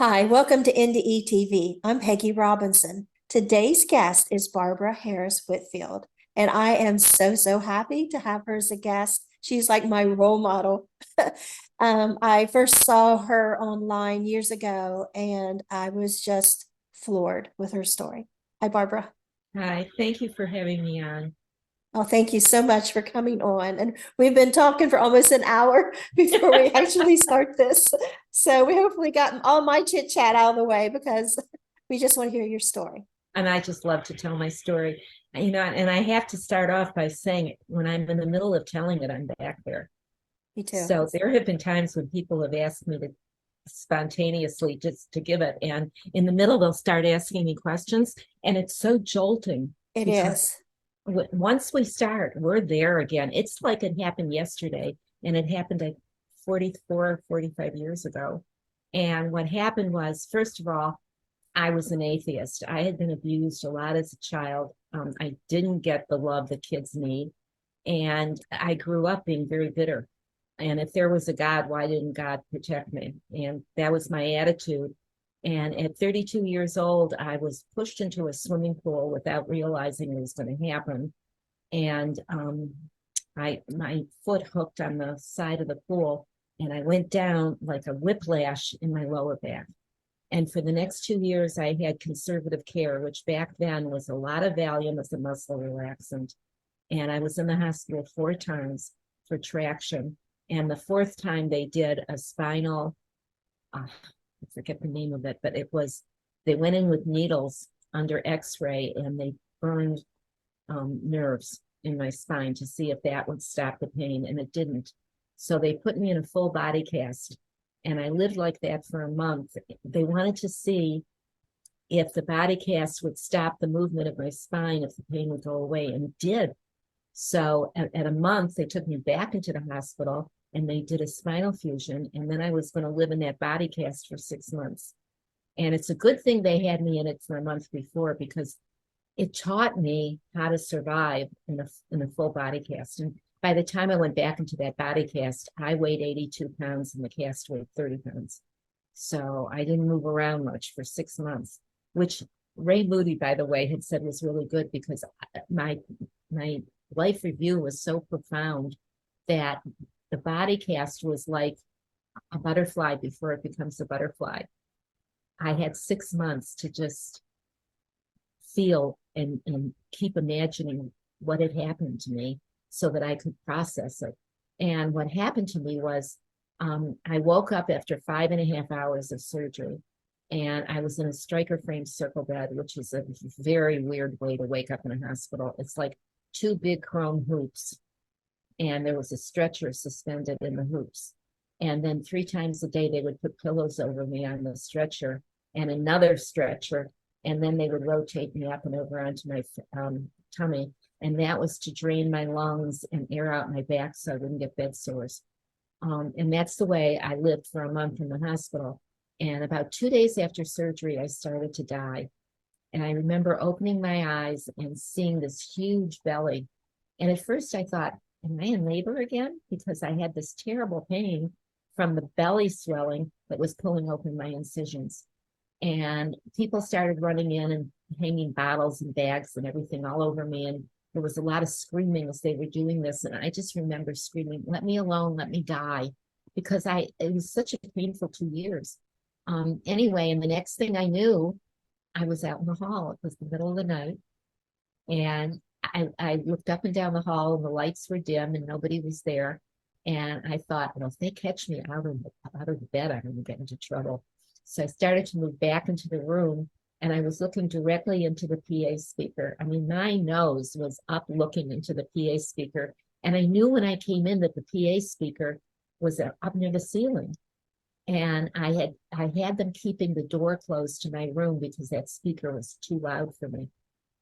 Hi, welcome to NDE TV. I'm Peggy Robinson. Today's guest is Barbara Harris Whitfield, and I am so happy to have her as a guest. She's like my role model. I first saw her online years ago, and I was just floored with her story. Hi, Barbara. Hi, thank you for having me on. Oh, thank you so much for coming on. And we've been talking for almost an hour before we actually start this. So we hopefully got all my chit chat out of the way because we just want to hear your story. And I just love to tell my story. And I have to start off by saying when I'm in the middle of telling it, I'm back there. Me too. So there have been times when people have asked me to spontaneously just to give it. And in the middle, they'll start asking me questions. And it's so jolting It because is. once we start, we're there again. It's like it happened yesterday, and it happened like 44, 45 years ago. And what happened was, first of all, I was an atheist. I had been abused a lot as a child. I didn't get the love that kids need. And I grew up being very bitter. And if there was a God, why didn't God protect me? And that was my attitude. And at 32 years old, I was pushed into a swimming pool without realizing it was going to happen. And my foot hooked on the side of the pool, and I went down like a whiplash in my lower back. And for the next 2 years, I had conservative care, which back then was a lot of Valium as a muscle relaxant. And I was in the hospital 4 times for traction. And the fourth time they did a spinal, I forget the name of it, but they went in with needles under x-ray and they burned nerves in my spine to see if that would stop the pain. And it didn't. So they put me in a full body cast. And I lived like that for a month. They wanted to see if the body cast would stop the movement of my spine, if the pain would go away, and it did. So at a month, they took me back into the hospital and they did a spinal fusion. And then I was going to live in that body cast for 6 months. And it's a good thing they had me in it for a month before because it taught me how to survive in a full body cast. And by the time I went back into that body cast, I weighed 82 pounds and the cast weighed 30 pounds. So I didn't move around much for 6 months, which Ray Moody, by the way, had said was really good because my life review was so profound that the body cast was like a butterfly before it becomes a butterfly. I had 6 months to just feel and keep imagining what had happened to me so that I could process it. And what happened to me was I woke up after 5.5 hours of surgery and I was in a striker frame circle bed, which is a very weird way to wake up in a hospital. It's like two big chrome hoops and there was a stretcher suspended in the hoops. And then 3 times a day, they would put pillows over me on the stretcher and another stretcher. And then they would rotate me up and over onto my tummy. And that was to drain my lungs and air out my back so I wouldn't get bed sores. And that's the way I lived for a month in the hospital. And about 2 days after surgery, I started to die. And I remember opening my eyes and seeing this huge belly. And at first I thought, am I in labor again? Because I had this terrible pain from the belly swelling that was pulling open my incisions. And people started running in and hanging bottles and bags and everything all over me. And there was a lot of screaming as they were doing this. And I just remember screaming, let me alone, let me die. Because it was such a painful 2 years. Anyway, and the next thing I knew, I was out in the hall. It was the middle of the night. And I looked up and down the hall and the lights were dim and nobody was there. And I thought, well, if they catch me out of the bed, I'm going to get into trouble. So I started to move back into the room and I was looking directly into the PA speaker. I mean, my nose was up looking into the PA speaker. And I knew when I came in that the PA speaker was up near the ceiling. And I had them keeping the door closed to my room because that speaker was too loud for me.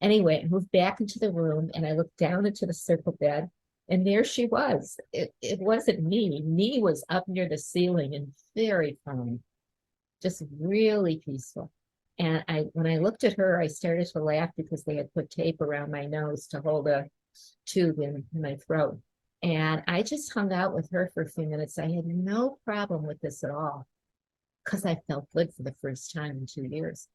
Anyway, I moved back into the room and I looked down into the circle bed and there she was. It wasn't me. Me was up near the ceiling and very calm, just really peaceful. And when I looked at her, I started to laugh because they had put tape around my nose to hold a tube in my throat. And I just hung out with her for a few minutes. I had no problem with this at all. because I felt good for the first time in 2 years.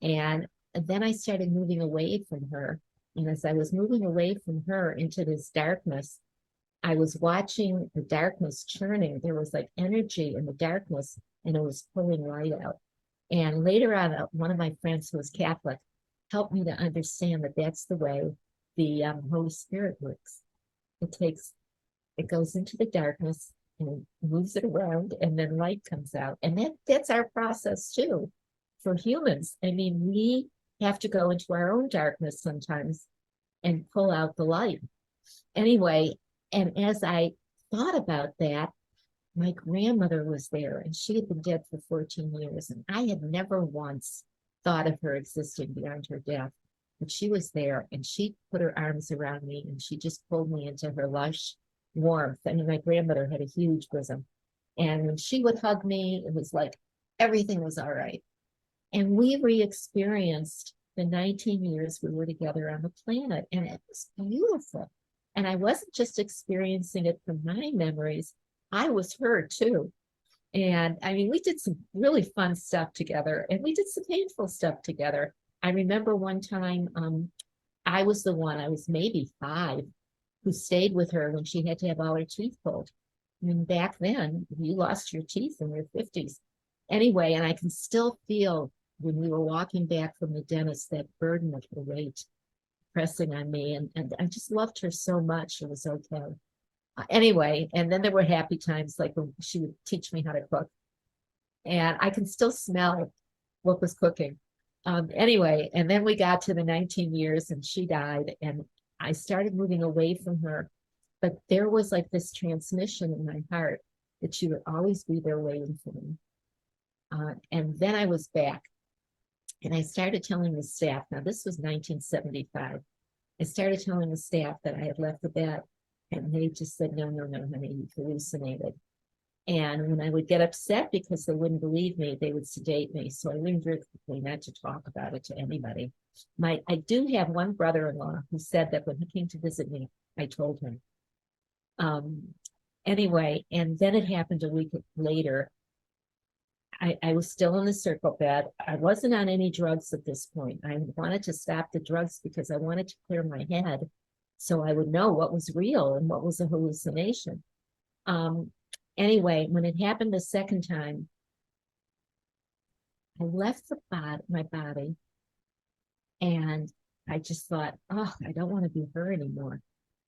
And then I started moving away from her. And as I was moving away from her into this darkness, I was watching the darkness churning. There was like energy in the darkness, and it was pulling light out. And later on, one of my friends who was Catholic helped me to understand that that's the way the Holy Spirit works. It takes, it goes into the darkness and moves it around, and then light comes out. And that's our process too for humans. I mean, we have to go into our own darkness sometimes and pull out the light. Anyway, and as I thought about that, my grandmother was there, and she had been dead for 14 years, and I had never once thought of her existing beyond her death. But she was there, and she put her arms around me, and she just pulled me into her lush warmth. I mean, my grandmother had a huge bosom, and when she would hug me, it was like everything was all right. And we re-experienced the 19 years we were together on the planet, and it was beautiful. And I wasn't just experiencing it from my memories, I was her too. And I mean, we did some really fun stuff together, and we did some painful stuff together. I remember one time, I was the one, I was maybe 5, who stayed with her when she had to have all her teeth pulled. I mean, back then, you lost your teeth in your 50s. Anyway, and I can still feel when we were walking back from the dentist, that burden of her weight pressing on me. And I just loved her so much. It was okay. Anyway, and then there were happy times, like when she would teach me how to cook. And I can still smell what was cooking. Anyway, and then we got to the 19 years and she died, and I started moving away from her. But there was like this transmission in my heart that she would always be there waiting for me. And then I was back, and I started telling the staff, now this was 1975. I started telling the staff that I had left the bed, and they just said, no, no, no, honey, you hallucinated. And when I would get upset because they wouldn't believe me, they would sedate me. So I learned very quickly not to talk about it to anybody. I do have one brother-in-law who said that when he came to visit me, I told him. Anyway, and then it happened a week later. I was still in the circle bed. I wasn't on any drugs at this point. I wanted to stop the drugs because I wanted to clear my head so I would know what was real and what was a hallucination. Anyway, when it happened the second time, I left my body, and I just thought, oh, I don't want to be her anymore.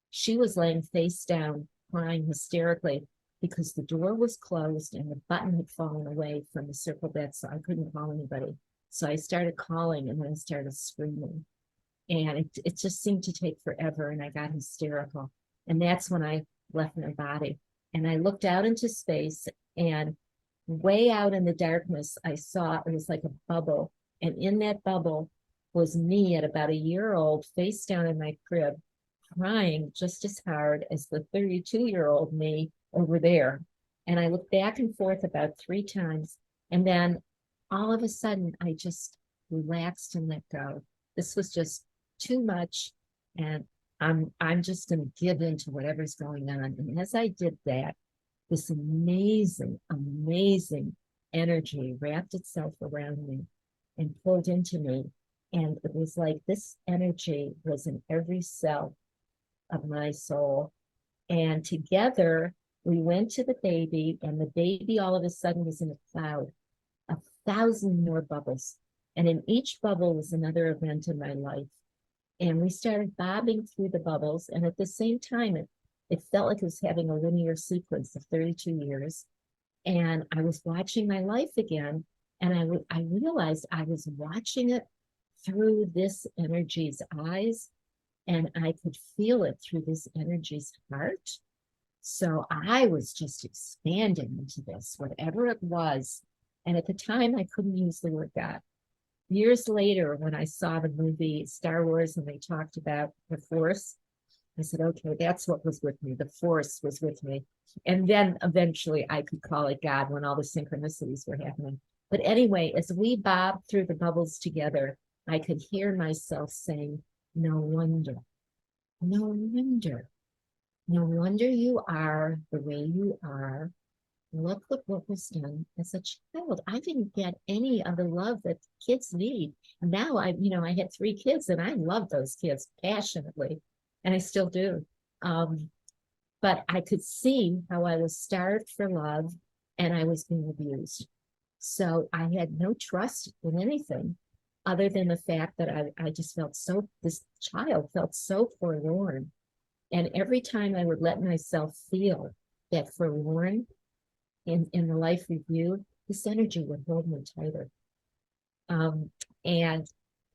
She was laying face down, crying hysterically because the door was closed and the button had fallen away from the circle bed, so I couldn't call anybody. So I started calling, and then I started screaming. And it just seemed to take forever, and I got hysterical. And that's when I left my body. And I looked out into space, and way out in the darkness, I saw it was like a bubble. And in that bubble was me at about a year old, face down in my crib, crying just as hard as the 32-year-old me over there. And I looked back and forth about 3 times. And then all of a sudden, I just relaxed and let go. This was just too much. And I'm just going to give in to whatever's going on. And as I did that, this amazing, amazing energy wrapped itself around me and pulled into me. And it was like this energy was in every cell of my soul. And together we went to the baby, and the baby all of a sudden was in a cloud, 1,000 more bubbles. And in each bubble was another event in my life. And we started bobbing through the bubbles. And at the same time, it felt like it was having a linear sequence of 32 years. And I was watching my life again. And I realized I was watching it through this energy's eyes, and I could feel it through this energy's heart. So I was just expanding into this, whatever it was. And at the time, I couldn't use the word God. Years later, when I saw the movie Star Wars and they talked about the Force, I said, okay, that's what was with me. The Force was with me. And then eventually I could call it God when all the synchronicities were happening. But anyway, as we bobbed through the bubbles together, I could hear myself saying, no wonder, no wonder, no wonder you are the way you are. look what was done as a child. I didn't get any of the love that kids need. Now I had 3 kids and I love those kids passionately, and I still do. But I could see how I was starved for love and I was being abused. So I had no trust in anything other than the fact that I just felt this child felt so forlorn. And every time I would let myself feel that forlorn in the life review, this energy would hold me tighter. And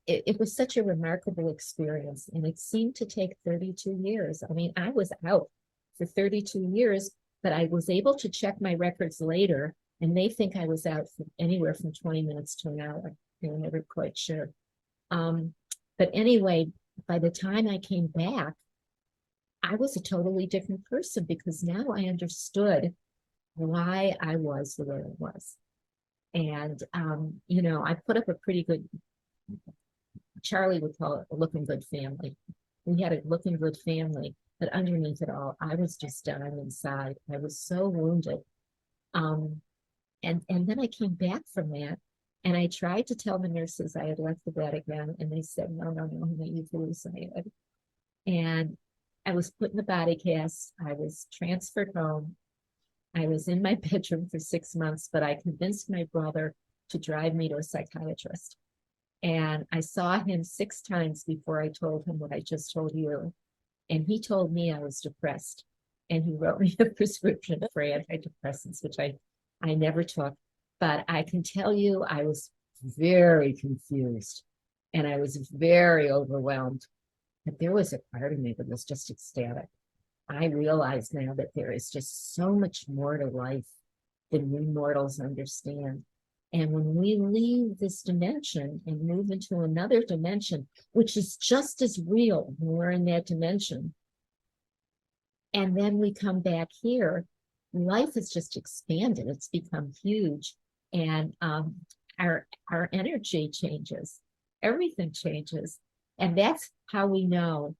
it was such a remarkable experience. And it seemed to take 32 years. I mean, I was out for 32 years, but I was able to check my records later, and they think I was out for anywhere from 20 minutes to an hour. They were never quite sure. But anyway, by the time I came back, I was a totally different person because now I understood why I was the way I was. And, I put up a pretty good, Charlie would call it a looking good family. We had a looking good family, but underneath it all, I was just dying inside. I was so wounded. And then I came back from that, and I tried to tell the nurses I had left the bed again, and they said, no, honey, you've hallucinated. And I was put in the body cast. I was transferred home. I was in my bedroom for 6 months, but I convinced my brother to drive me to a psychiatrist. And I saw him 6 times before I told him what I just told you. And he told me I was depressed. And he wrote me a prescription for antidepressants, which I never took. But I can tell you I was very confused and I was very overwhelmed. But there was a part of me that was just ecstatic. I realize now that there is just so much more to life than we mortals understand. And when we leave this dimension and move into another dimension, which is just as real when we're in that dimension, and then we come back here, life has just expanded. It's become huge. And our energy changes. Everything changes. And that's how we know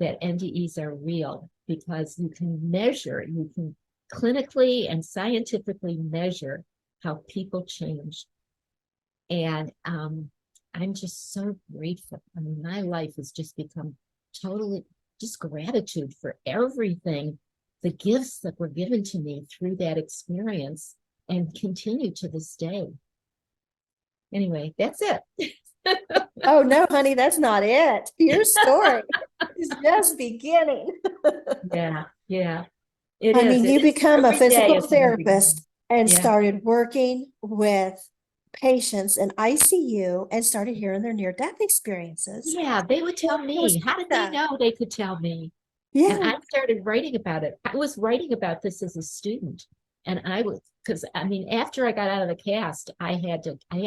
that NDEs are real, because you can clinically and scientifically measure how people change. And I'm just so grateful. I mean, my life has just become totally just gratitude for everything, the gifts that were given to me through that experience and continue to this day. Anyway, that's it. Oh, no, honey, that's not it. Your story is just beginning. Yeah. I mean, you become a physical is a new beginning. therapist and Yeah. started working with patients in ICU and started hearing their near-death experiences. Yeah, they would tell What me. was How did they that? know they could tell me? And Yeah. I started writing about it. I was writing about this as a student. And I was, because I mean, after I got out of the cast, I had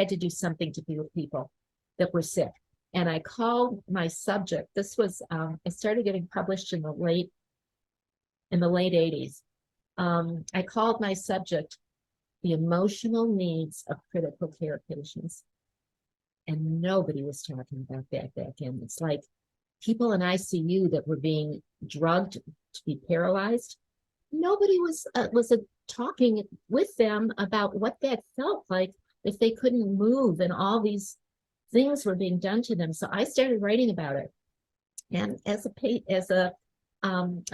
to do something to be with people that were sick. And I called my subject. This was I started getting published in the late 80s. I called my subject the emotional needs of critical care patients. And nobody was talking about that back then. It's like people in ICU that were being drugged to be paralyzed. Nobody was talking with them about what that felt like if they couldn't move and all these things were being done to them. So I started writing about it, and as a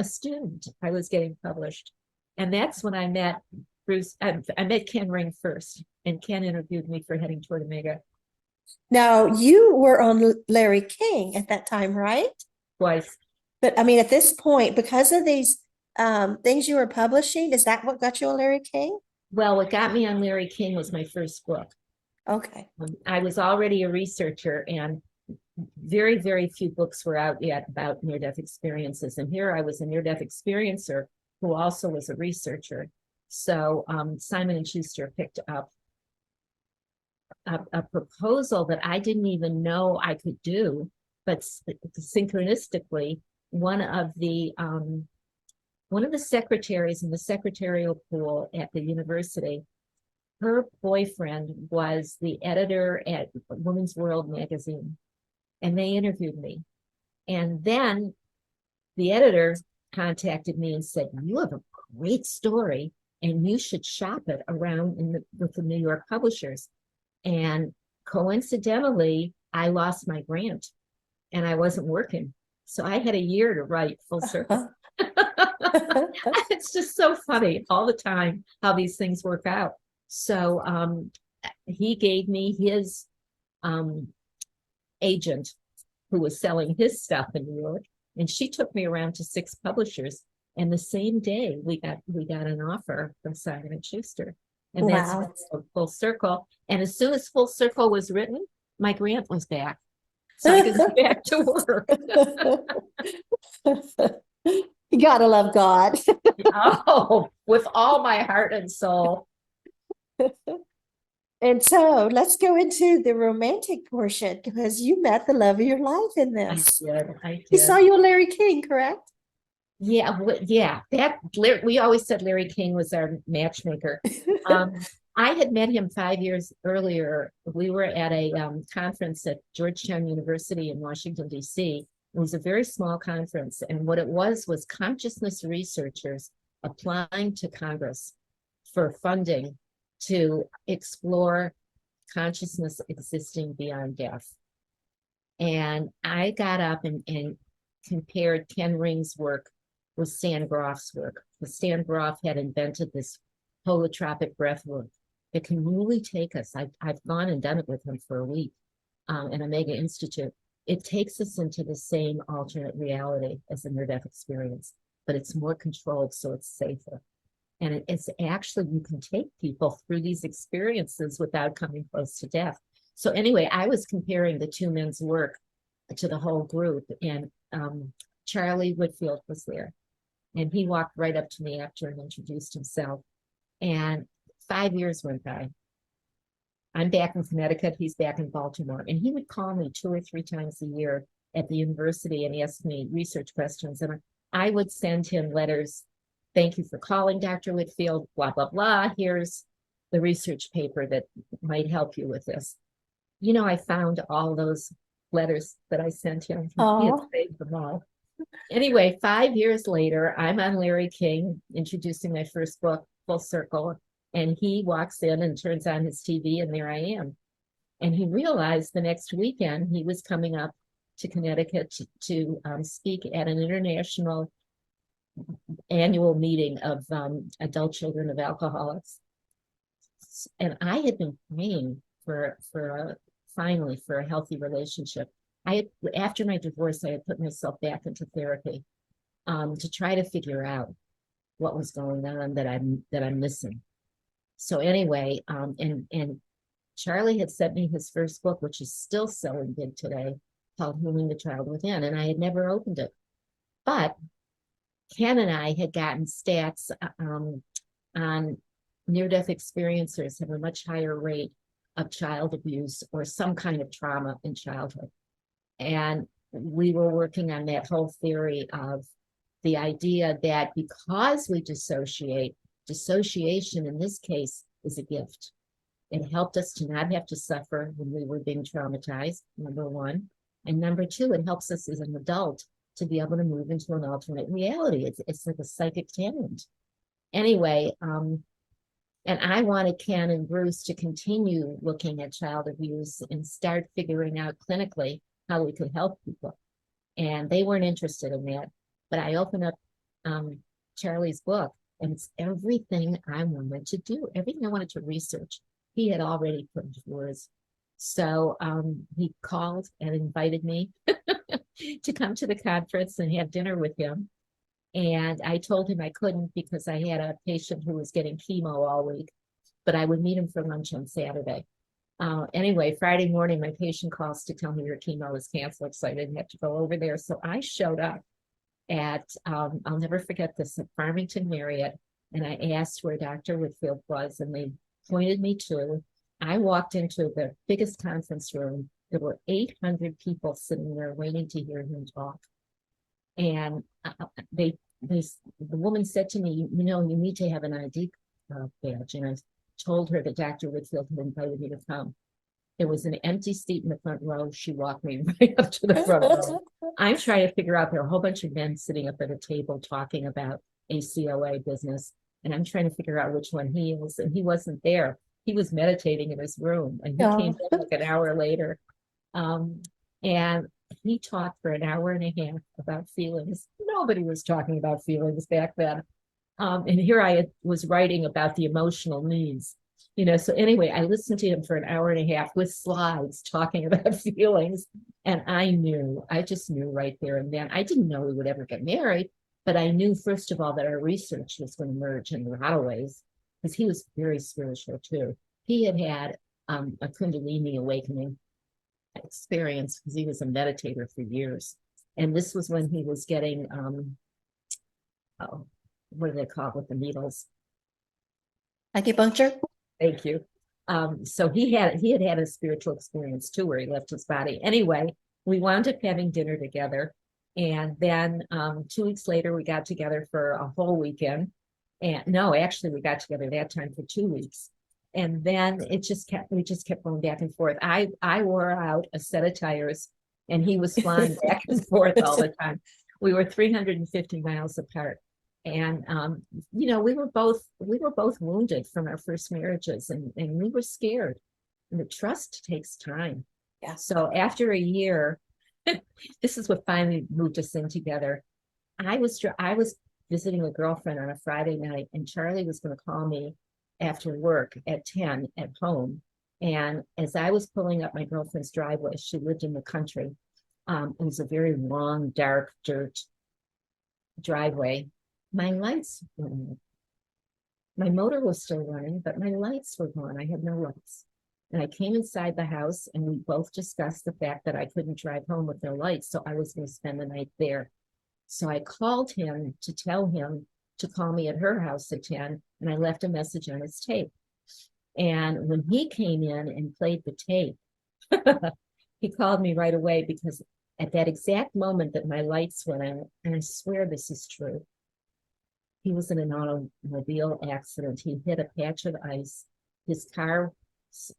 student, I was getting published, and that's when I met Bruce. I met Ken Ring first, and Ken interviewed me for Heading Toward Omega. Now, you were on Larry King at that time, right? Twice. But I mean, at this point, because of these things you were publishing, is that what got you on Larry King? Well, what got me on Larry King was my first book. Okay. I was already a researcher, and very, very few books were out yet about near-death experiences. And here I was a near-death experiencer who also was a researcher. So Simon & Schuster picked up a proposal that I didn't even know I could do, but synchronistically, one of the secretaries in the secretarial pool at the university, her boyfriend was the editor at Women's World magazine, and they interviewed me. And then the editor contacted me and said, "You have a great story. and you should shop it around with the New York publishers. And coincidentally, I lost my grant and I wasn't working. So I had a year to write Full Circle. It's just so funny all the time how these things work out. So he gave me his agent who was selling his stuff in New York, and she took me around to 6 publishers. And the same day we got an offer from Simon and Schuster, and that's Wow. Full Circle. And as soon as Full Circle was written, my grant was back, so I could go back to work. You gotta love God. Oh, with all my heart and soul. And so let's go into the romantic portion, because you met the love of your life in this. I He did. saw you on Larry King, correct? Yeah, yeah. We always said Larry King was our matchmaker. I had met him 5 years earlier. We were at a conference at Georgetown University in Washington, D.C. It was a very small conference, and what it was consciousness researchers applying to Congress for funding to explore consciousness existing beyond death. And I got up and compared Ken Ring's work with Stan Grof's work. Stan Grof had invented this holotropic breathwork that can really take us. I've gone and done it with him for a week in Omega Institute. It takes us into the same alternate reality as a near-death experience, but it's more controlled, so it's safer. And it's actually, you can take people through these experiences without coming close to death. So anyway, I was comparing the 2 men's work to the whole group, and Charlie Whitfield was there. And he walked right up to me after and introduced himself. And 5 years went by. I'm back in Connecticut, he's back in Baltimore. And he would call me 2 or 3 times a year at the university and ask me research questions. And I would send him letters. Thank you for calling, Dr. Whitfield, blah, blah, blah. Here's the research paper that might help you with this. You know, I found all those letters that I sent him. He had saved them all. Anyway, 5 years later, I'm on Larry King introducing my first book, Full Circle. And he walks in and turns on his TV, and there I am. And he realized the next weekend he was coming up to Connecticut to speak at an international annual meeting of adult children of alcoholics. And I had been praying finally for a healthy relationship. After my divorce, I had put myself back into therapy to try to figure out what was going on that I'm missing. So anyway, and Charlie had sent me his first book, which is still selling big today, called Healing the Child Within, and I had never opened it. But Ken and I had gotten stats on near-death experiencers have a much higher rate of child abuse or some kind of trauma in childhood. And we were working on that whole theory of the idea that because we dissociate, dissociation in this case is a gift. It helped us to not have to suffer when we were being traumatized, number one. And number two, it helps us as an adult to be able to move into an alternate reality. It's like a psychic talent. Anyway, and I wanted Ken and Bruce to continue looking at child abuse and start figuring out clinically how we could help people. And they weren't interested in that. But I opened up Charlie's book, and it's everything I wanted to do, everything I wanted to research. He had already put into words. So he called and invited me to come to the conference and have dinner with him. And I told him I couldn't because I had a patient who was getting chemo all week, but I would meet him for lunch on Saturday. Anyway, Friday morning, my patient calls to tell me your chemo was canceled, so I didn't have to go over there. So I showed up at, I'll never forget this, at Farmington Marriott, and I asked where Dr. Whitfield was, and they pointed me to. I walked into the biggest conference room. There were 800 people sitting there waiting to hear him talk. And the woman said to me, you know, you need to have an ID badge. And I told her that Dr. Whitfield had invited me to come. There was an empty seat in the front row. She walked me right up to the front row. I'm trying to figure out, there are a whole bunch of men sitting up at a table talking about ACOA business. and I'm trying to figure out which one he is, and he wasn't there. He was meditating in his room, and he came Oh, in like an hour later. Um, and he talked for an hour and a half about feelings. Nobody was talking about feelings back then. And here I was writing about the emotional needs, So anyway, I listened to him for an hour and a half with slides talking about feelings. And I just knew right there and then. I didn't know we would ever get married, but I knew, first of all, that our research was going to merge in a lot of ways, because he was very spiritual too. He had had a Kundalini awakening experience because he was a meditator for years. And this was when he was getting, oh, what do they call it with the needles? acupuncture. Thank you. So he had had a spiritual experience too, where he left his body. Anyway, we wound up having dinner together. And then 2 weeks later, we got together for a whole weekend. And no, actually, we got together that time for 2 weeks. And then we just kept going back and forth. I wore out a set of tires, and he was flying back and forth all the time. We were 350 miles apart. And we were both wounded from our first marriages, and we were scared. And the trust takes time. Yeah. So after a year, this is what finally moved us in together. I was visiting a girlfriend on a Friday night, and Charlie was going to call me after work at 10 at home. And as I was pulling up my girlfriend's driveway, she lived in the country. It was a very long, dark dirt driveway. My lights went on. My motor was still running, but my lights were gone. I had no lights. And I came inside the house, and we both discussed the fact that I couldn't drive home with no lights, so I was going to spend the night there. So I called him to tell him to call me at her house at 10, and I left a message on his tape. And when he came in and played the tape, he called me right away, because at that exact moment that my lights went out, and I swear this is true, he was in an automobile accident. He hit a patch of ice. His car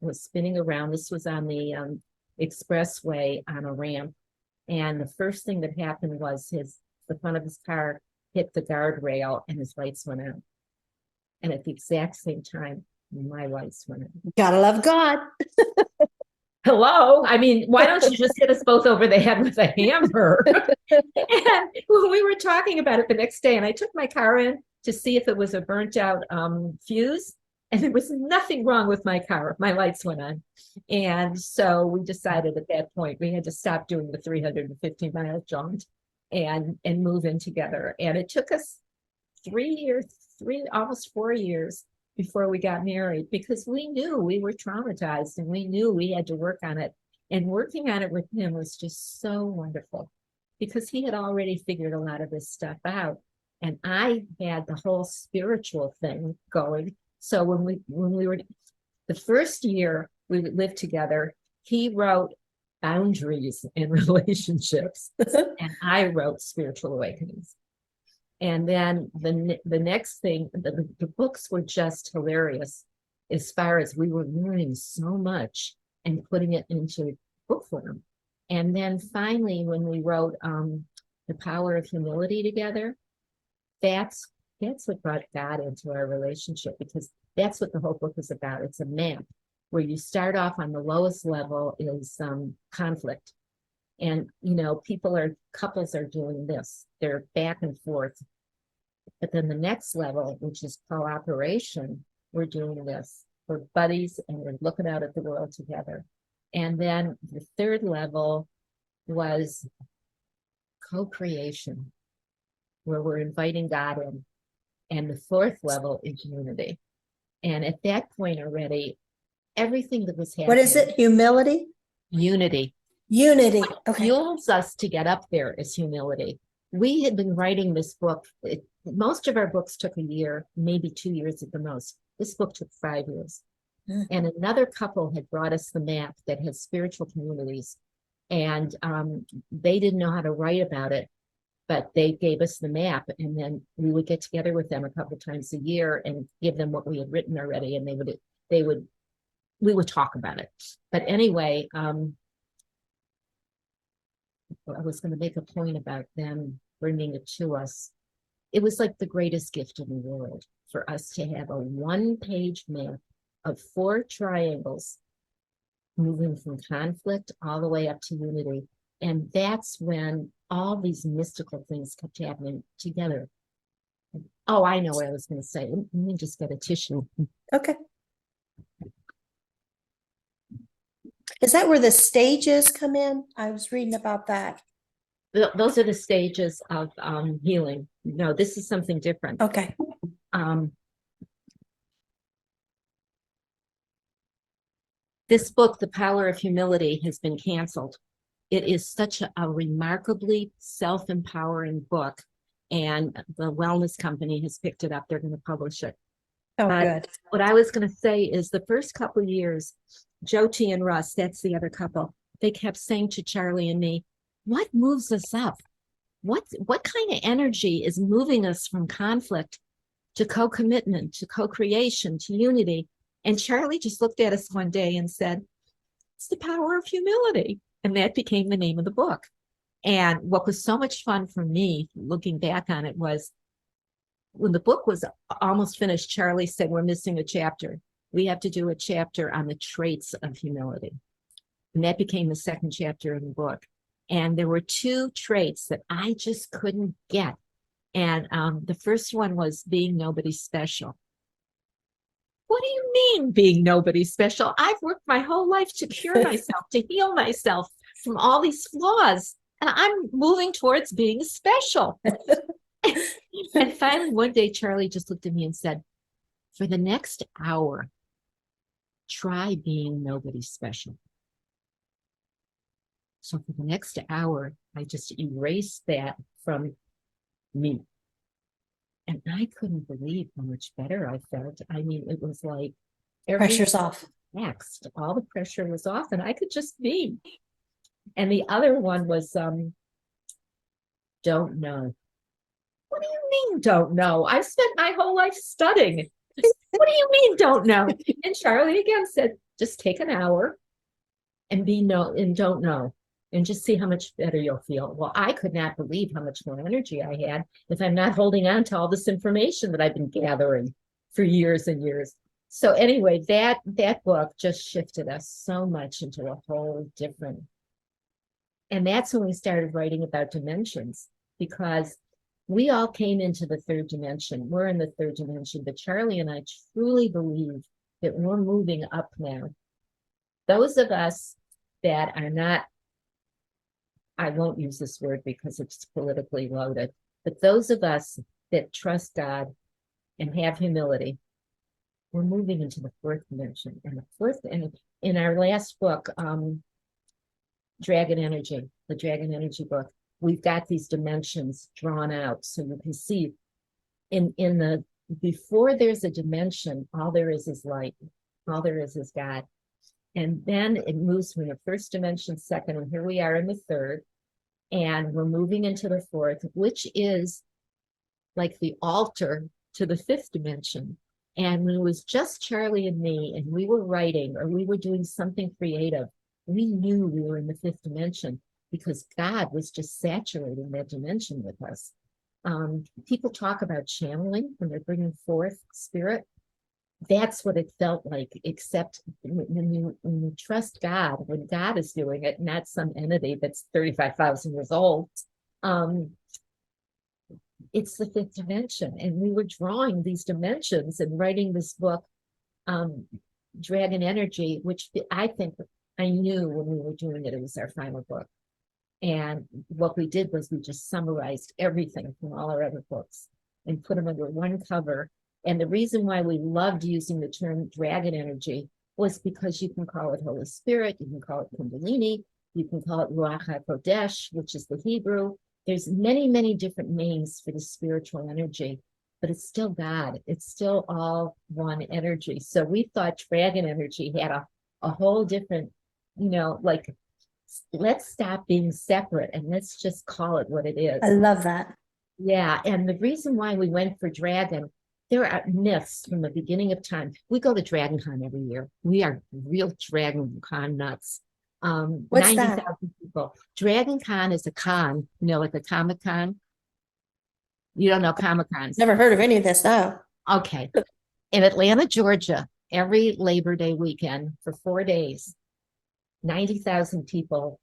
was spinning around. This was on the expressway on a ramp. And the first thing that happened was the front of his car hit the guardrail, and his lights went out. And at the exact same time, my lights went out. Gotta love God. Hello. I mean, why don't you just hit us both over the head with a hammer? And we were talking about it the next day, and I took my car in to see if it was a burnt out fuse, and there was nothing wrong with my car. My lights went on. And so we decided at that point we had to stop doing the 350-mile jaunt and move in together. And it took us 3 years, almost 4 years before we got married, because we knew we were traumatized, and we knew we had to work on it. And working on it with him was just so wonderful, because he had already figured a lot of this stuff out. And I had the whole spiritual thing going. So when we were the first year we lived together, he wrote boundaries in relationships, and I wrote spiritual awakenings. And then the next thing, the books were just hilarious, as far as we were learning so much and putting it into book form. And then finally, when we wrote The Power of Humility together, that's what brought God into our relationship, because that's what the whole book is about. It's a map where you start off on the lowest level is conflict. And, couples are doing this. They're back and forth. But then the next level, which is cooperation, we're doing this. We're buddies, and we're looking out at the world together. And then the third level was co-creation, where we're inviting God in. And the fourth level is unity. And at that point already, everything that was happening. What is it? Humility? Unity. Unity. What Okay. fuels us to get up there is humility. We had been writing this book. Most of our books took a year, maybe 2 years at the most. This book took 5 years. And another couple had brought us the map that has spiritual communities. And they didn't know how to write about it, but they gave us the map. And then we would get together with them a couple of times a year and give them what we had written already. And we would talk about it. But anyway, I was going to make a point about them bringing it to us. It was like the greatest gift in the world. for us to have a one-page map of 4 triangles moving from conflict all the way up to unity. And that's when all these mystical things kept happening together. Oh, I know what I was going to say. Let me just get a tissue. Okay. Is that where the stages come in? I was reading about that. Those are the stages of healing. No, this is something different. Okay. This book, The Power of Humility, has been canceled. It is such a remarkably self-empowering book, and the wellness company has picked it up. They're going to publish it. Oh, But good. what I was going to say is the first couple of years, Jyoti and Russ, that's the other couple, they kept saying to Charlie and me, what moves us up? What kind of energy is moving us from conflict to co-commitment, to co-creation, to unity? And Charlie just looked at us one day and said, it's the power of humility. And that became the name of the book. And what was so much fun for me, looking back on it, was when the book was almost finished, Charlie said, we're missing a chapter. We have to do a chapter on the traits of humility. And that became the second chapter in the book. And there were 2 traits that I just couldn't get. And the first one was being nobody special. What do you mean being nobody special? I've worked my whole life to cure myself, to heal myself from all these flaws. And I'm moving towards being special. And finally, one day, Charlie just looked at me and said, for the next hour, try being nobody special. So for the next hour, I just erased that from me. And I couldn't believe how much better I felt. I mean, it was like Pressure's off. Next, all the pressure was off and I could just be. And the other one was don't know. What do you mean don't know? I've spent my whole life studying. What do you mean don't know? And Charlie again said, just take an hour and don't know. And just see how much better you'll feel. Well, I could not believe how much more energy I had if I'm not holding on to all this information that I've been gathering for years and years. So anyway, that book just shifted us so much into a whole different. And that's when we started writing about dimensions, because we all came into the 3rd dimension. We're in the 3rd dimension, but Charlie and I truly believe that we're moving up now. Those of us that are not, I won't use this word because it's politically loaded, but those of us that trust God and have humility, we're moving into the 4th dimension. And the 4th, and in our last book, Dragon Energy, the Dragon Energy book, we've got these dimensions drawn out so you can see in the before there's a dimension, all there is light, all there is God. And then it moves from the 1st dimension, 2nd, and here we are in the 3rd, and we're moving into the 4th, which is like the altar to the 5th dimension. And when it was just Charlie and me, and we were writing or we were doing something creative, we knew we were in the 5th dimension because God was just saturating that dimension with us. People talk about channeling when they're bringing forth spirit. That's what it felt like, except when you trust God, when God is doing it, not some entity that's 35,000 years old. It's the 5th dimension. And we were drawing these dimensions and writing this book, Dragon Energy, which I think I knew when we were doing it, it was our final book. And what we did was we just summarized everything from all our other books and put them under one cover. And the reason why we loved using the term dragon energy was because you can call it Holy Spirit, you can call it Kundalini, you can call it Ruach HaKodesh, which is the Hebrew. There's many, many different names for the spiritual energy, but it's still God. It's still all one energy. So we thought dragon energy had a whole different, like, let's stop being separate and let's just call it what it is. I love that. Yeah. And the reason why we went for dragon, there are myths from the beginning of time. We go to Dragon Con every year. We are real Dragon Con nuts. What's 90,000 that? people. Dragon Con is a con, like a Comic Con. You don't know Comic Cons. Never heard of any of this, no. Okay. In Atlanta, Georgia, every Labor Day weekend for 4 days, 90,000 people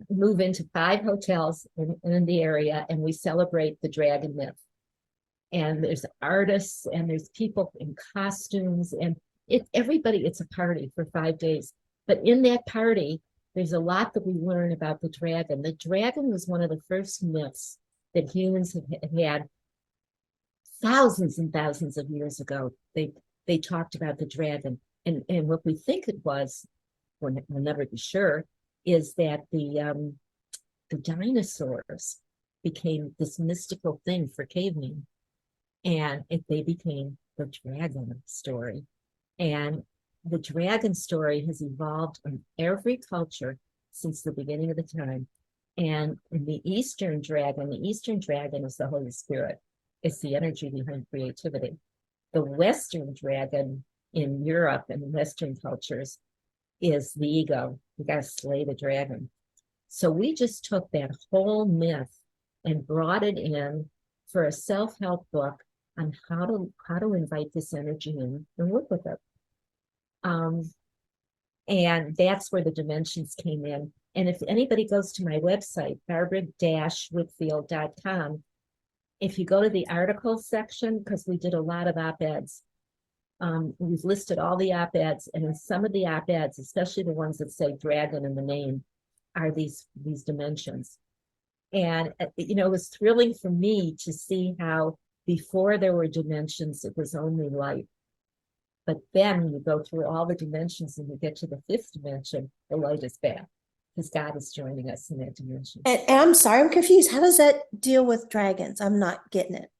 move into 5 hotels in the area, and we celebrate the dragon myth. And there's artists and there's people in costumes, and everybody, it's a party for 5 days. But in that party, there's a lot that we learn about the dragon. The dragon was one of the first myths that humans have had thousands and thousands of years ago. They talked about the dragon, and what we think it was, we'll never be sure, is that the dinosaurs became this mystical thing for cavemen, and they became the dragon story. And the dragon story has evolved in every culture since the beginning of the time. And in the Eastern dragon is the Holy Spirit. It's the energy behind creativity. The Western dragon in Europe and Western cultures is the ego. You got to slay the dragon. So we just took that whole myth and brought it in for a self-help book on how to invite this energy in and work with it. And that's where the dimensions came in. And if anybody goes to my website, barbara-whitfield.com, if you go to the articles section, because we did a lot of op-eds, we've listed all the op-eds, and in some of the op-eds, especially the ones that say dragon in the name, are these dimensions. And it was thrilling for me to see how before there were dimensions, it was only light. But then when you go through all the dimensions and you get to the 5th dimension, the light is back, because God is joining us in that dimension. And I'm sorry, I'm confused. How does that deal with dragons? I'm not getting it.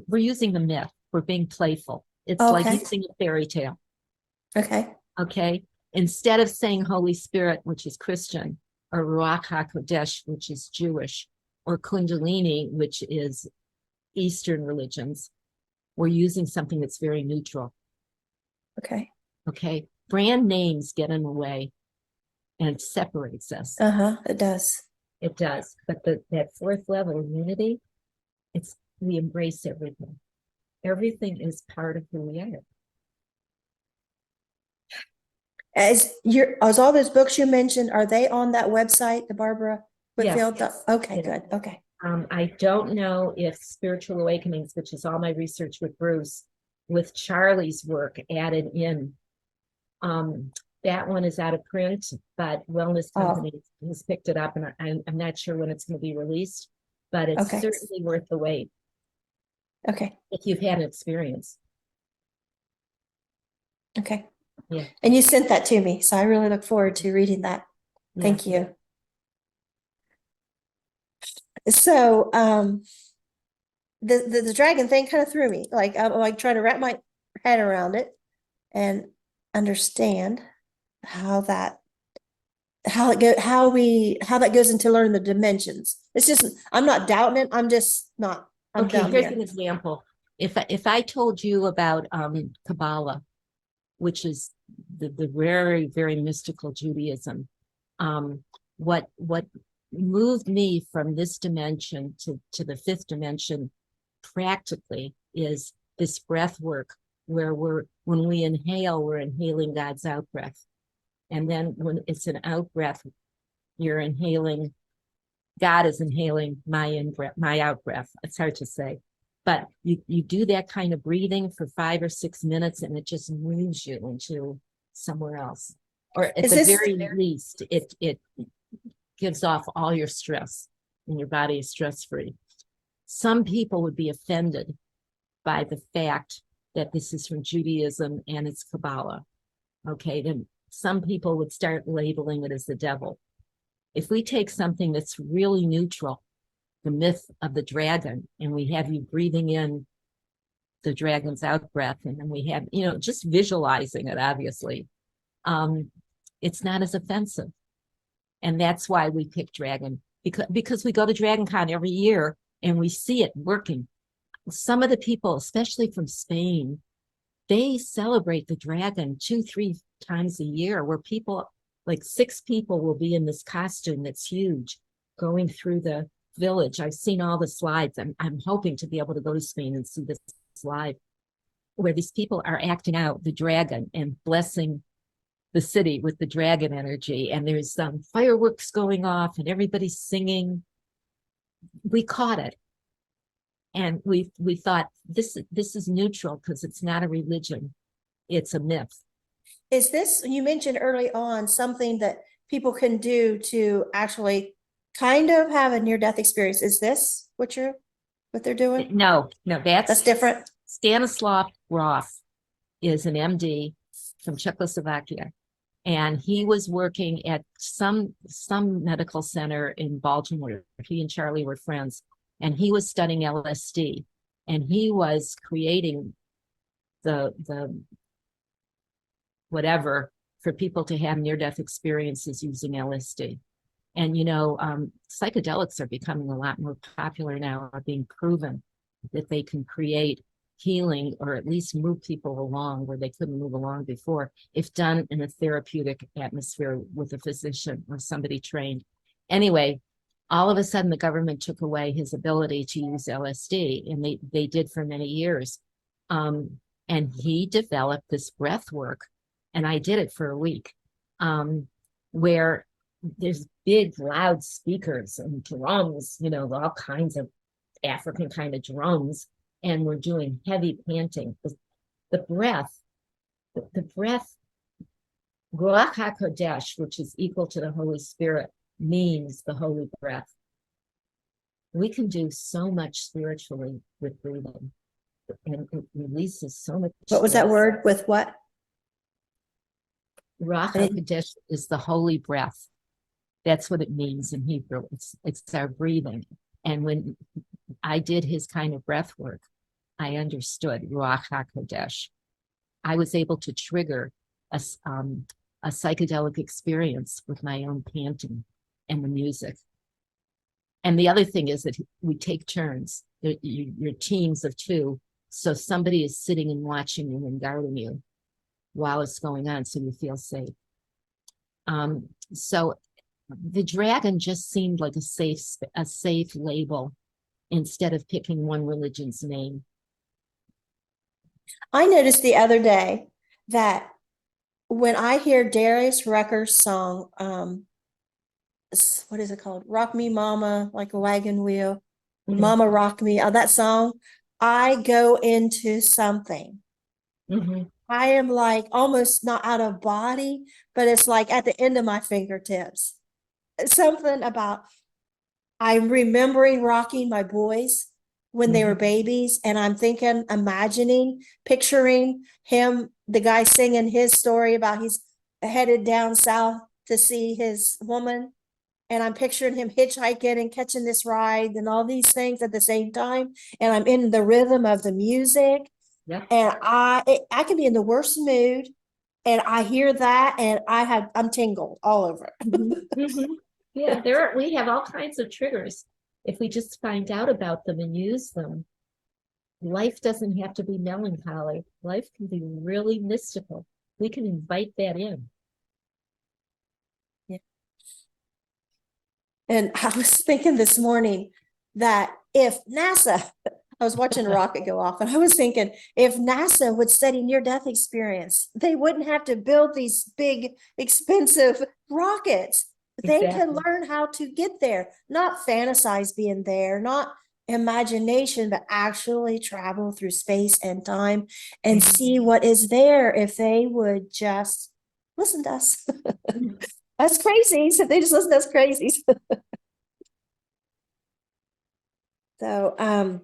We're using the myth. We're being playful. It's like using a fairy tale. Okay. Okay. Instead of saying Holy Spirit, which is Christian, or Ruach HaKodesh, which is Jewish, or Kundalini, which is Eastern religions, we're using something that's very neutral. Okay. Okay. Brand names get in the way and it separates us. It does. It does. But that 4th level of unity, we embrace everything. Everything is part of who we are. As all those books you mentioned, are they on that website, the Barbara Whitfield? Yes. Okay, good. Okay. I don't know if Spiritual Awakenings, which is all my research with Bruce, with Charlie's work added in. That one is out of print, but Wellness Company has picked it up, and I'm not sure when it's going to be released, but it's certainly worth the wait. Okay. If you've had an experience. Okay. Yeah. And you sent that to me, so I really look forward to reading that. Yeah. Thank you. So the dragon thing kind of threw me. Like I'm like trying to wrap my head around it and understand how that goes into learning the dimensions. It's just I'm not doubting it. I'm just not. Okay, here's an example. If I told you about Kabbalah, which is the very, very mystical Judaism, what moved me from this dimension to the 5th dimension practically is this breath work, where when we inhale, we're inhaling God's out breath. And then when it's an out breath, you're inhaling, God is inhaling my out breath. It's hard to say. But you do that kind of breathing for 5 or 6 minutes, and it just moves you into somewhere else. Or at the very least, it gives off all your stress, and your body is stress-free. Some people would be offended by the fact that this is from Judaism and it's Kabbalah. Okay, then some people would start labeling it as the devil. If we take something that's really neutral, the myth of the dragon, and we have you breathing in the dragon's out breath, and then we have, just visualizing it, obviously, it's not as offensive. And that's why we pick dragon, because we go to Dragon Con every year and we see it working. Some of the people, especially from Spain, they celebrate the dragon 2-3 times a year, where people, like 6 people will be in this costume that's huge, going through the village. I've seen all the slides. I'm hoping to be able to go to Spain and see this live, where these people are acting out the dragon and blessing the city with the dragon energy. And there's some fireworks going off and everybody's singing. We caught it. And we thought this is neutral because it's not a religion. It's a myth. Is this, you mentioned early on, something that people can do to actually kind of have a near-death experience? Is this what they're doing? No, That's different. Stanislav Grof is an MD from Czechoslovakia, and he was working at some medical center in Baltimore. He and Charlie were friends, and he was studying LSD, and he was creating the whatever for people to have near-death experiences using LSD. And, psychedelics are becoming a lot more popular now, are being proven that they can create healing or at least move people along where they couldn't move along before, if done in a therapeutic atmosphere with a physician or somebody trained. Anyway, all of a sudden the government took away his ability to use LSD, and they did for many years. And he developed this breath work, and I did it for a week, where there's big loud speakers and drums, all kinds of African kind of drums, and we're doing heavy panting. The breath, Ruach HaKodesh, which is equal to the Holy Spirit, means the holy breath. We can do so much spiritually with breathing, and it releases so much. What was that word? With what? Ruach HaKodesh is the holy breath. That's what it means in Hebrew. It's our breathing. And when I did his kind of breath work, I understood Ruach HaKodesh. I was able to trigger a psychedelic experience with my own panting and the music. And the other thing is that we take turns. You're teams of two. So somebody is sitting and watching you and guarding you while it's going on, so you feel safe. So the dragon just seemed like a safe label instead of picking one religion's name. I noticed the other day that when I hear Darius Rucker's song, what is it called? Rock Me Mama, like a wagon wheel. Mm-hmm. Mama Rock Me, that song, I go into something. Mm-hmm. I am like almost not out of body, but it's like at the end of my fingertips. Something about, I'm remembering rocking my boys when they were babies, and I'm thinking, imagining, picturing him, the guy singing his story about he's headed down south to see his woman, and I'm picturing him hitchhiking and catching this ride and all these things at the same time, and I'm in the rhythm of the music. Yeah. And I can be in the worst mood, and I hear that, and I'm tingled all over. Yeah, we have all kinds of triggers. If we just find out about them and use them, life doesn't have to be melancholy. Life can be really mystical. We can invite that in. Yeah. And I was thinking this morning that if NASA, I was watching a rocket go off, and I was thinking, if NASA would study near-death experience, they wouldn't have to build these big, expensive rockets. They can learn how to get there, not fantasize being there, not imagination, but actually travel through space and time and see what is there if they would just listen to us. That's crazy. So they just listen to us crazies. So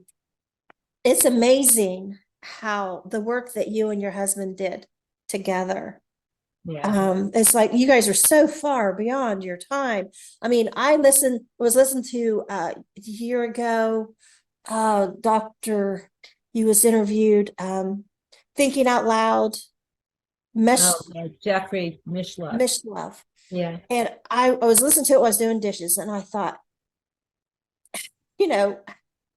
it's amazing how the work that you and your husband did together. Yeah. It's like you guys are so far beyond your time. I mean, I was listening to a year ago, he was interviewed, Thinking Out Loud, Jeffrey Mishlove. Yeah. And I was listening to it while I was doing dishes, and I thought,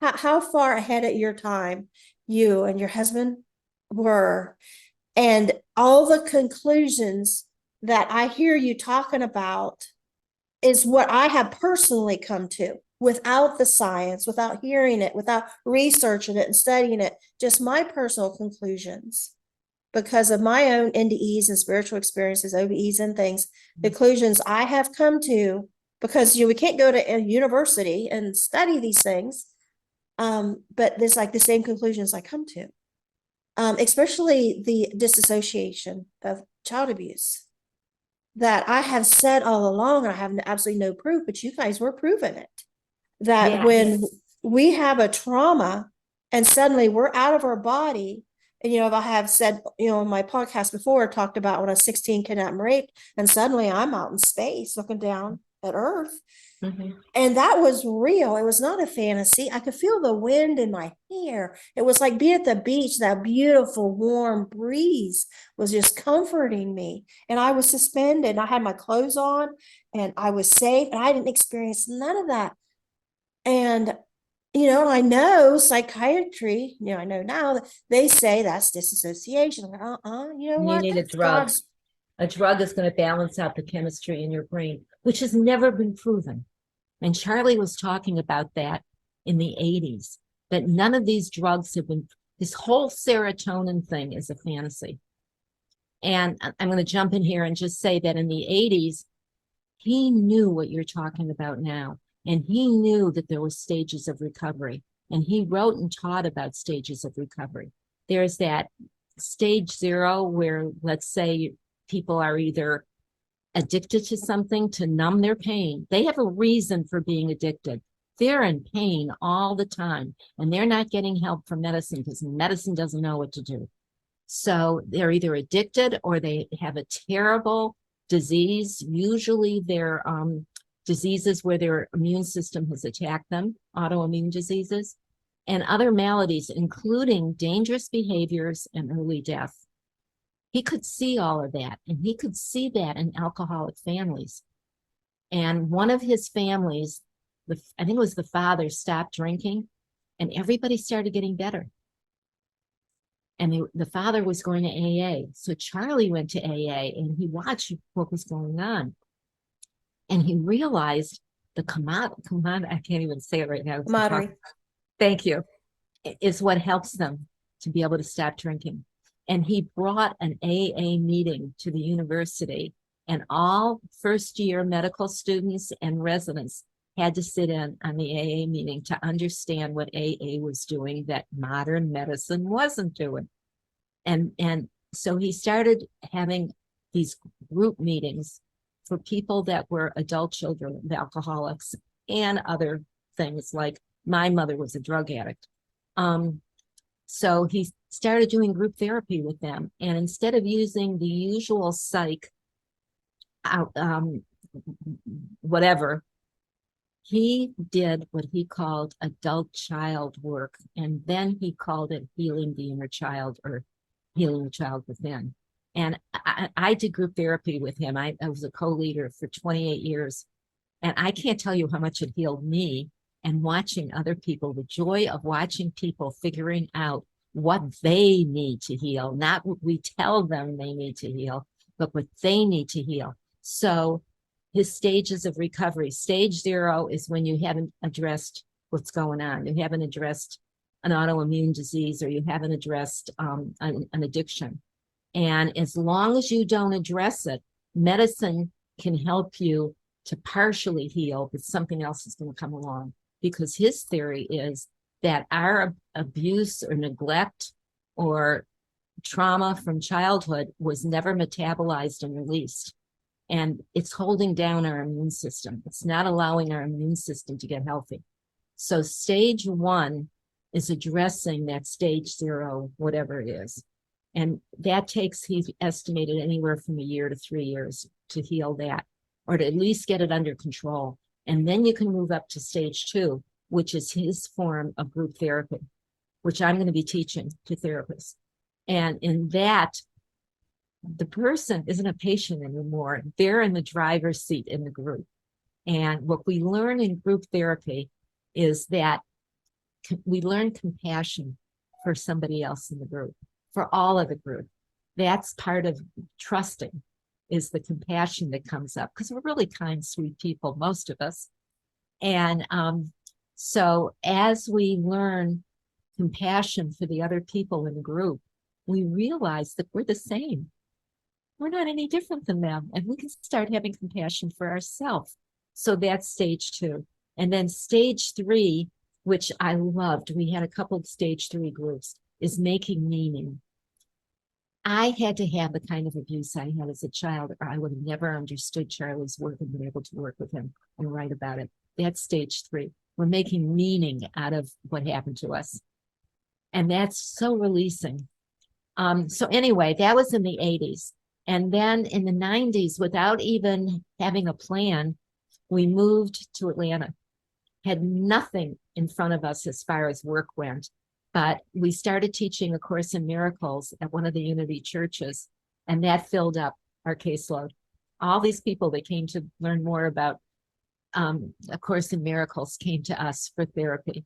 how far ahead at your time you and your husband were. And all the conclusions that I hear you talking about is what I have personally come to. without the science, without hearing it, without researching it and studying it, just my personal conclusions because of my own NDEs and spiritual experiences, OBEs and things, conclusions I have come to, because we can't go to a university and study these things. But there's like the same conclusions I come to, especially the disassociation of child abuse that I have said all along. I have absolutely no proof, but you guys were proving it. That when we have a trauma and suddenly we're out of our body, and if I have said, in my podcast before, talked about when I was 16 kidnapped and raped, and suddenly I'm out in space looking down at Earth. And that was real. It was not a fantasy. I could feel the wind in my hair. It was like being at the beach. That beautiful warm breeze was just comforting me. And I was suspended. And I had my clothes on and I was safe. And I didn't experience none of that. And, I know psychiatry, I know now that they say that's disassociation. I'm like, You what? need a drug. A drug is going to balance out the chemistry in your brain, which has never been proven. And Charlie was talking about that in the 80s, that none of these drugs have been, this whole serotonin thing is a fantasy. And I'm going to jump in here and just say that in the 80s, he knew what you're talking about now. And he knew that there were stages of recovery. And he wrote and taught about stages of recovery. There's that stage 0 where, let's say, people are either addicted to something to numb their pain. They have a reason for being addicted. They're in pain all the time, and they're not getting help from medicine because medicine doesn't know what to do. So they're either addicted or they have a terrible disease. Usually they're diseases where their immune system has attacked them, autoimmune diseases, and other maladies, including dangerous behaviors and early death. He could see all of that, and he could see that in alcoholic families. And one of his families, I think it was the father, stopped drinking, and everybody started getting better. And the father was going to AA. So Charlie went to AA, and he watched what was going on. And he realized the camaraderie, I can't even say it right now. Thank you. Is what helps them to be able to stop drinking. And he brought an AA meeting to the university, and all first-year medical students and residents had to sit in on the AA meeting to understand what AA was doing that modern medicine wasn't doing. And so he started having these group meetings for people that were adult children of alcoholics and other things, like my mother was a drug addict. So he started doing group therapy with them. And instead of using the usual psych, whatever, he did what he called adult child work. And then he called it healing the inner child, or healing the child within. And I did group therapy with him. I was a co-leader for 28 years. And I can't tell you how much it healed me. And watching other people, the joy of watching people figuring out what they need to heal, not what we tell them they need to heal, but what they need to heal. So his stages of recovery, stage 0 is when you haven't addressed what's going on. You haven't addressed an autoimmune disease, or you haven't addressed an addiction. And as long as you don't address it, medicine can help you to partially heal, but something else is going to come along. Because his theory is that our abuse or neglect or trauma from childhood was never metabolized and released. And it's holding down our immune system. It's not allowing our immune system to get healthy. So stage 1 is addressing that stage 0, whatever it is. And that takes, he's estimated, anywhere from a year to 3 years to heal that, or to at least get it under control. And then you can move up to stage 2, which is his form of group therapy, which I'm going to be teaching to therapists. And in that, the person isn't a patient anymore. They're in the driver's seat in the group. And what we learn in group therapy is that we learn compassion for somebody else in the group, for all of the group. That's part of trusting, is the compassion that comes up, because we're really kind, sweet people, most of us. And so as we learn compassion for the other people in the group, we realize that we're the same. We're not any different than them. And we can start having compassion for ourselves. So that's stage 2. And then stage 3, which I loved, we had a couple of stage 3 groups, is making meaning. I had to have the kind of abuse I had as a child, or I would have never understood Charlie's work and been able to work with him and write about it. That's stage 3. We're making meaning out of what happened to us. And that's so releasing. So anyway, that was in the 80s. And then in the 90s, without even having a plan, we moved to Atlanta. Had nothing in front of us as far as work went, but we started teaching A Course in Miracles at one of the Unity churches, and that filled up our caseload. All these people that came to learn more about A Course in Miracles came to us for therapy.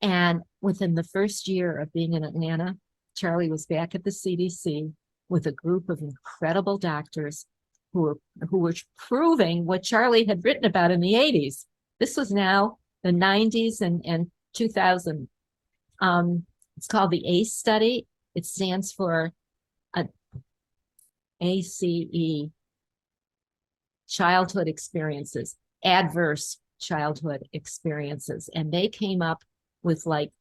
And within the first year of being in Atlanta, Charlie was back at the CDC with a group of incredible doctors who were proving what Charlie had written about in the 80s. This was now the 90s and 2000. It's called the ACE study. It stands for ACE, childhood experiences, adverse childhood experiences. And they came up with like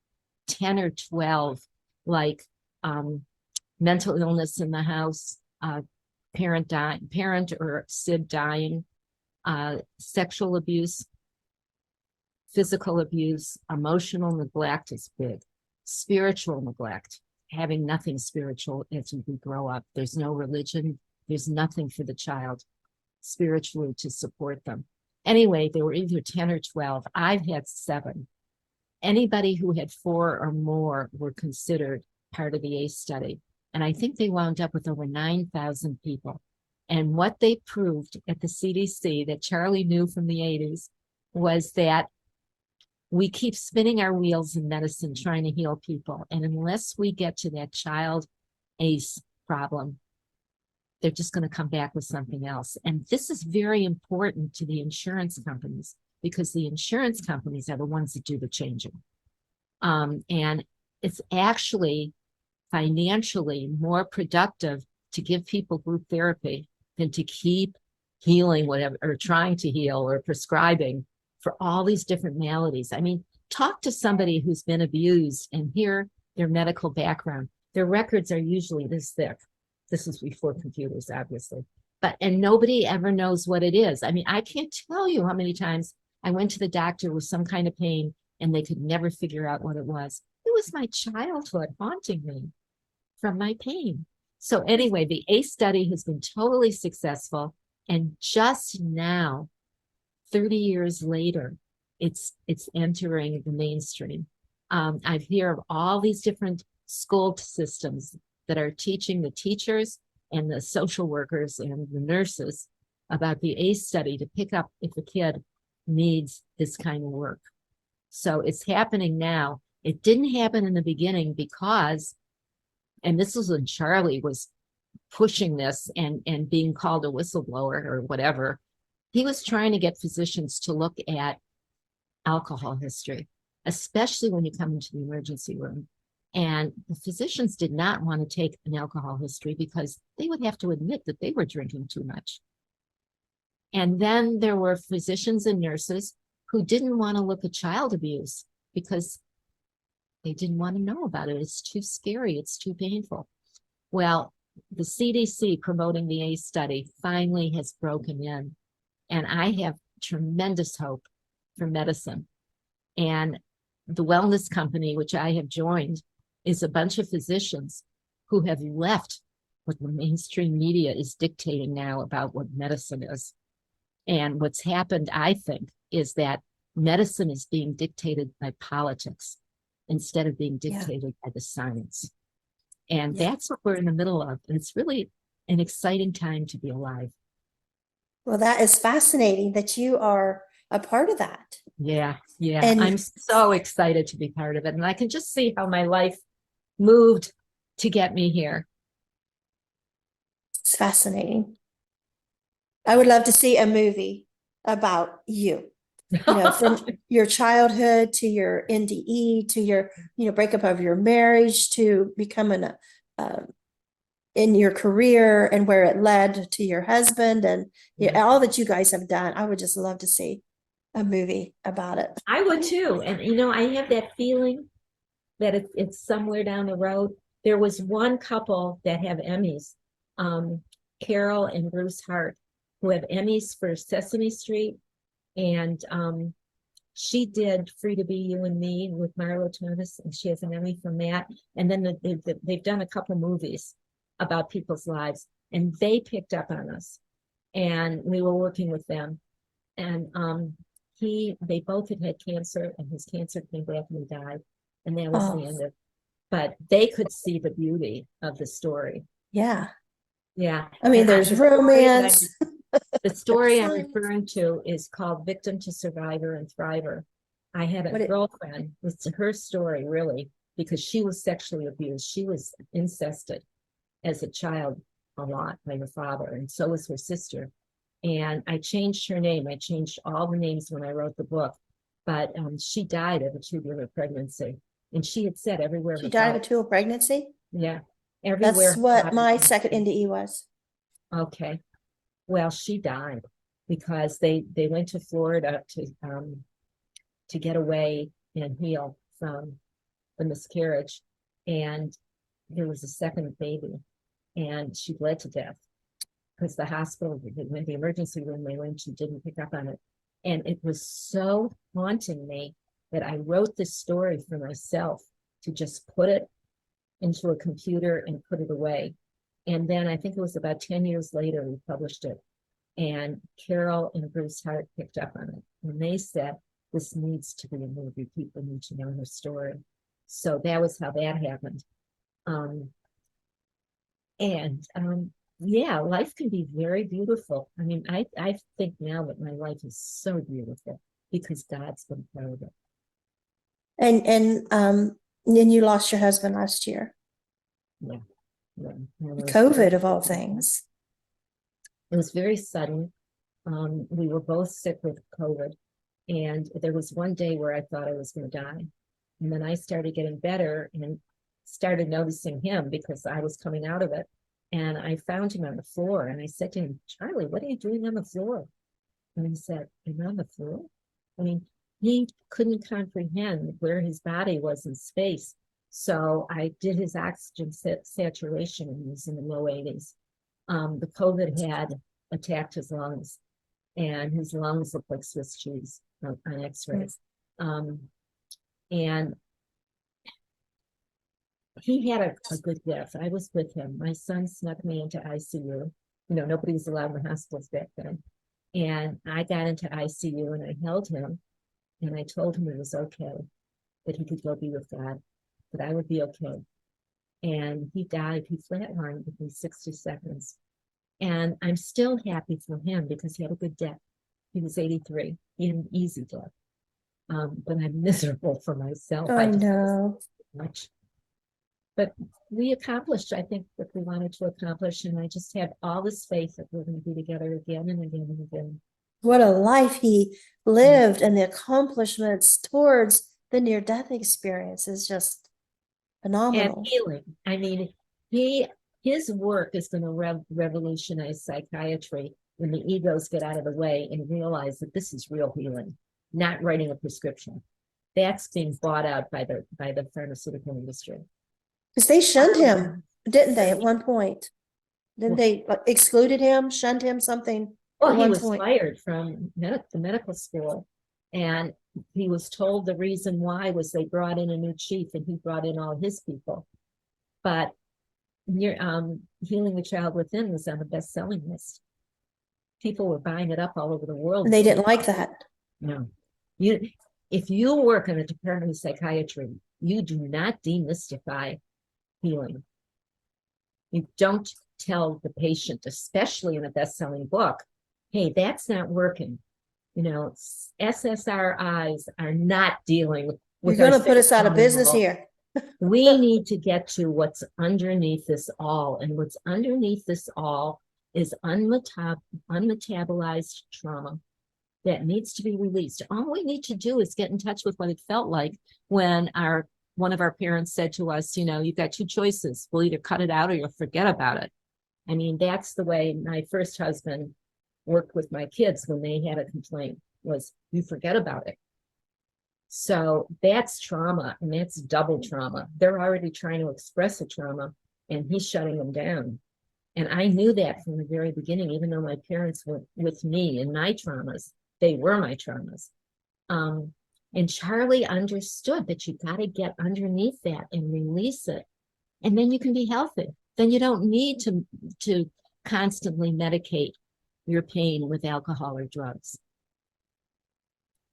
10 or 12, like mental illness in the house, parent or SID dying, sexual abuse, physical abuse, emotional neglect is big, spiritual neglect, having nothing spiritual as we grow up. There's no religion, there's nothing for the child spiritually to support them. Anyway, there were either 10 or 12. I've had 7. Anybody who had 4 or more were considered part of the ACE study. And I think they wound up with over 9,000 people. And what they proved at the CDC that Charlie knew from the 80s was that we keep spinning our wheels in medicine trying to heal people. And unless we get to that child ACE problem, they're just going to come back with something else. And this is very important to the insurance companies because the insurance companies are the ones that do the changing. And it's actually financially more productive to give people group therapy than to keep healing whatever, or trying to heal or prescribing for all these different maladies. I mean, talk to somebody who's been abused and hear their medical background. Their records are usually this thick. This is before computers, obviously. And nobody ever knows what it is. I mean, I can't tell you how many times I went to the doctor with some kind of pain and they could never figure out what it was. It was my childhood haunting me from my pain. So anyway, the ACE study has been totally successful. And just now, 30 years later, it's entering the mainstream. I hear of all these different school systems that are teaching the teachers and the social workers and the nurses about the ACE study to pick up if a kid needs this kind of work. So it's happening now. It didn't happen in the beginning because, and this was when Charlie was pushing this and being called a whistleblower or whatever. He was trying to get physicians to look at alcohol history, especially when you come into the emergency room. And the physicians did not want to take an alcohol history because they would have to admit that they were drinking too much. And then there were physicians and nurses who didn't want to look at child abuse because they didn't want to know about it. It's too scary. It's too painful. Well, the CDC promoting the ACE study finally has broken in. And I have tremendous hope for medicine. And the wellness company, which I have joined, is a bunch of physicians who have left what the mainstream media is dictating now about what medicine is. And what's happened, I think, is that medicine is being dictated by politics instead of being dictated by the science. And that's what we're in the middle of. And it's really an exciting time to be alive. Well, that is fascinating that you are a part of that. Yeah. And I'm so excited to be part of it. And I can just see how my life moved to get me here. It's fascinating. I would love to see a movie about you. From your childhood to your NDE to your, breakup of your marriage to becoming in your career and where it led to your husband and all that you guys have done. I would just love to see a movie about it. I would too. And I have that feeling that it's somewhere down the road. There was one couple that have Emmys, Carol and Bruce Hart, who have Emmys for Sesame Street. And she did Free to Be You and Me with Marlo Thomas, and she has an Emmy from that. And then they've done a couple movies about people's lives, and they picked up on us. And we were working with them. And they both had cancer, and his cancer came back and he died. And that was the end of, but they could see the beauty of the story. Yeah. Yeah. I mean, there's romance. The story I'm referring to is called Victim to Survivor and Thriver. I had a girlfriend, it's her story really, because she was sexually abused. She was incested as a child a lot by her father, and so was her sister. And I changed her name. I changed all the names when I wrote the book, but she died of a tubular pregnancy. And she had said everywhere. She died of a tubular pregnancy? Yeah. Everywhere. That's what my second NDE was. Okay. Well, she died because they went to Florida to get away and heal from the miscarriage. And there was a second baby, and she bled to death because the hospital, the emergency room they went to, didn't pick up on it. And it was so haunting me that I wrote this story for myself to just put it into a computer and put it away. And then I think it was about 10 years later, we published it. And Carol and Bruce Hart picked up on it. And they said, this needs to be a movie. People need to know her story. So that was how that happened. Yeah, life can be very beautiful. I mean, I think now that my life is so beautiful because God's been part of it. And then you lost your husband last year. Yeah. COVID of all things. It was very sudden. We were both sick with COVID, and there was one day where I thought I was going to die. And then I started getting better and started noticing him because I was coming out of it. And I found him on the floor, and I said to him, Charlie, what are you doing on the floor? And he said, I'm on the floor? I mean, he couldn't comprehend where his body was in space. So I did his oxygen saturation, and he was in the low 80s. The COVID had attacked his lungs, and his lungs looked like Swiss cheese on x-rays. And he had a good death. I was with him. My son snuck me into ICU. Nobody was allowed in the hospitals back then. And I got into ICU and I held him, and I told him it was okay, that he could go be with God, that I would be okay. And he died. He flatlined within 60 seconds. And I'm still happy for him because he had a good death. He was 83. He had an easy death. But I'm miserable for myself. I know. Much. But we accomplished, I think, what we wanted to accomplish. And I just had all this faith that we're going to be together again and again and again. What a life he lived, and the accomplishments towards the near-death experience is just phenomenal. And healing. I mean, his work is going to revolutionize psychiatry when the egos get out of the way and realize that this is real healing, not writing a prescription. That's being bought out by the pharmaceutical industry. Because they shunned him, didn't they, at one point? Didn't they excluded him, shunned him, something? Well, he was fired from the medical school, and he was told the reason why was they brought in a new chief, and he brought in all his people. But Healing the Child Within was on the best-selling list. People were buying it up all over the world. And they didn't like that. No. If you work in the Department of Psychiatry, you do not demystify healing. You don't tell the patient, especially in a best-selling book, hey, that's not working. SSRIs are not dealing with. You're going to put us out of business here. We need to get to what's underneath this all. And what's underneath this all is unmetabolized trauma. that needs to be released. All we need to do is get in touch with what it felt like when one of our parents said to us, you know, you've got two choices. We'll either cut it out or you'll forget about it. I mean, that's the way my first husband worked with my kids when they had a complaint, was you forget about it. So that's trauma, and that's double trauma. They're already trying to express a trauma, and he's shutting them down. And I knew that from the very beginning, even though my parents were with me in my traumas, they were my traumas. And Charlie understood that you got to get underneath that and release it. And then you can be healthy. Then you don't need to constantly medicate your pain with alcohol or drugs.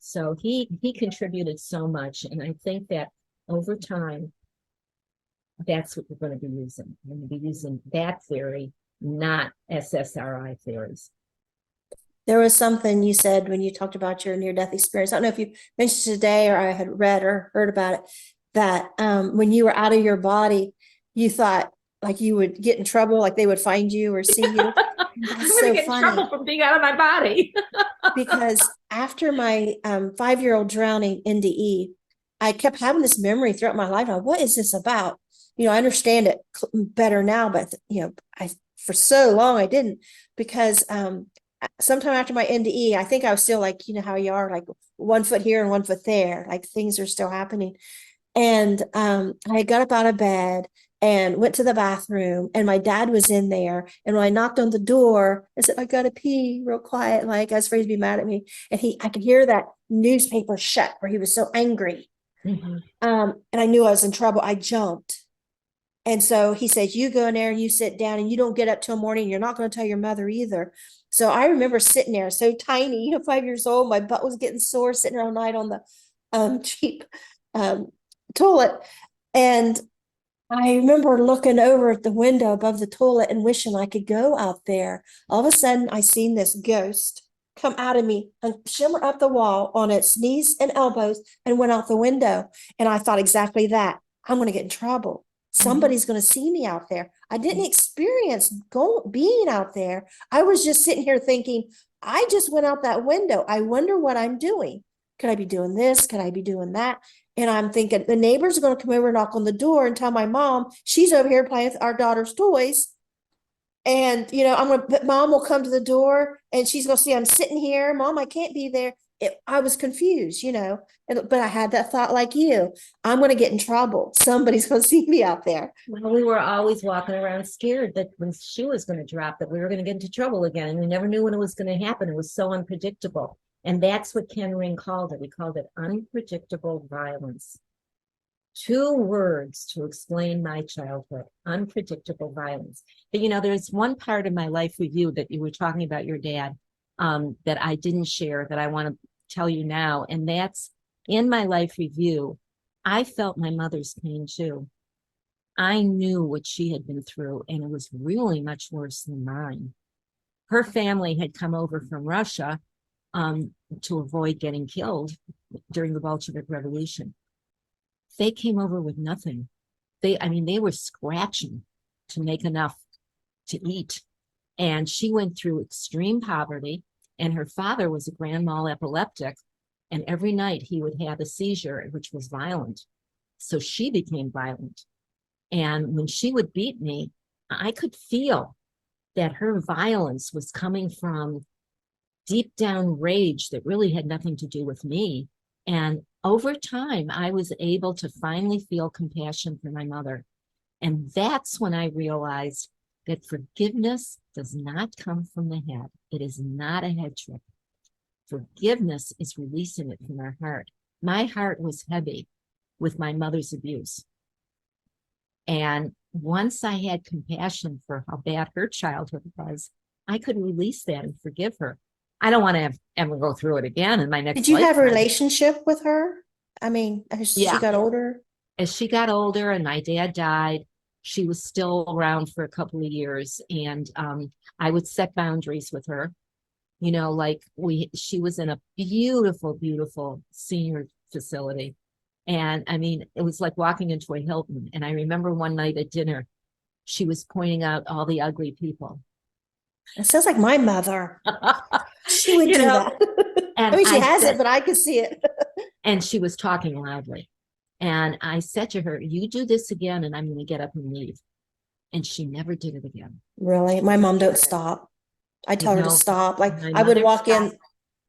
So he contributed so much. And I think that over time, that's what we're going to be using. We're going to be using that theory, not SSRI theories. There was something you said when you talked about your near-death experience. I don't know if you mentioned today or I had read or heard about it, that when you were out of your body, you thought like you would get in trouble, like they would find you or see you. That's so get funny. In trouble from being out of my body. Because after my 5-year-old drowning NDE, I kept having this memory throughout my life. What is this about? You know, I understand it better now, but you know, for so long I didn't, because sometime after my NDE, I think I was still like, you know how you are, like 1 foot here and 1 foot there, like things are still happening. And I got up out of bed and went to the bathroom, and my dad was in there. And when I knocked on the door, I said, I gotta pee, real quiet, like I was afraid to be mad at me. And I could hear that newspaper shut where he was so angry. Mm-hmm. And I knew I was in trouble. I jumped. And so he says, you go in there and you sit down and you don't get up till morning. You're not going to tell your mother either. So I remember sitting there so tiny, you know, 5 years old. My butt was getting sore sitting all night on the cheap toilet. And I remember looking over at the window above the toilet and wishing I could go out there. All of a sudden, I seen this ghost come out of me and shimmer up the wall on its knees and elbows and went out the window. And I thought exactly that. I'm going to get in trouble. Somebody's going to see me out there. I didn't experience being out there. I was just sitting here thinking, I just went out that window. I wonder what I'm doing. Could I be doing this? Could I be doing that? And I'm thinking the neighbors are going to come over and knock on the door and tell my mom she's over here playing with our daughter's toys. And, you know, mom will come to the door and she's going to see I'm sitting here. Mom, I can't be there. I was confused, you know, but I had that thought like you, I'm going to get in trouble. Somebody's going to see me out there. Well, we were always walking around scared that when she was going to drop, that we were going to get into trouble again. And we never knew when it was going to happen. It was so unpredictable. And that's what Ken Ring called it. We called it unpredictable violence. 2 words to explain my childhood: unpredictable violence. But, you know, there's one part of my life review that you were talking about your dad that I didn't share that I want to tell you now. And that's in my life review. I felt my mother's pain too. I knew what she had been through, and it was really much worse than mine. Her family had come over from Russia to avoid getting killed during the Bolshevik Revolution. They came over with nothing. They were scratching to make enough to eat. And she went through extreme poverty, and her father was a grand mal epileptic. And every night he would have a seizure, which was violent. So she became violent. And when she would beat me, I could feel that her violence was coming from deep down rage that really had nothing to do with me. And over time, I was able to finally feel compassion for my mother. And that's when I realized that forgiveness does not come from the head. It is not a head trick. Forgiveness is releasing it from our heart. My heart was heavy with my mother's abuse. And once I had compassion for how bad her childhood was, I could release that and forgive her. I don't want to ever go through it again in my next life. Did you have a relationship with her? I mean, as she got older? As she got older and my dad died, she was still around for a couple of years. And I would set boundaries with her. You know, like she was in a beautiful, beautiful senior facility. And I mean, it was like walking into a Hilton. And I remember one night at dinner, she was pointing out all the ugly people. It sounds like my mother. She would You do know, that. and I mean, she I has said, it, but I could see it. and she was talking loudly. And I said to her, you do this again, and I'm going to get up and leave. And she never did it again. Really? My mom don't stop. I tell her to know, stop. Like my I would mother walk in stopped.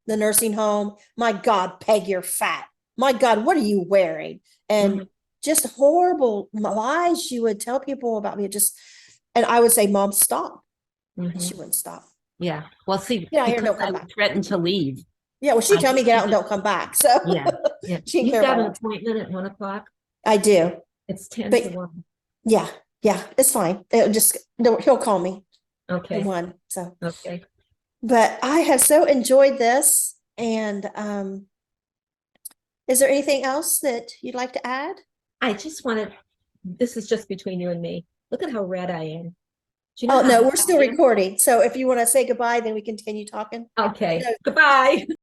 the nursing home. My God, Peg, you're fat. My God, what are you wearing? And Mhm, just horrible lies she would tell people about me. Just, and I would say, Mom, stop. And she mhm. wouldn't stop. Yeah. Well, see, Get out here and because don't I come would back. threaten to leave. Yeah, well, she'd tell me get She out and just, don't come back. So yeah, yeah. she didn't You've care if got I an left. appointment at 1 o'clock. I do. It's 10 to But 1. yeah, yeah, it's fine. It'll just, he'll call me at Okay. 1. So, Okay. but I have so enjoyed this. And is there anything else that you'd like to add? I just wanted, this is just between you and me. Look at how red I am. Do you know Oh, how no, red we're still I am? recording. So if you want to say goodbye, then we continue talking. Okay. No, Goodbye.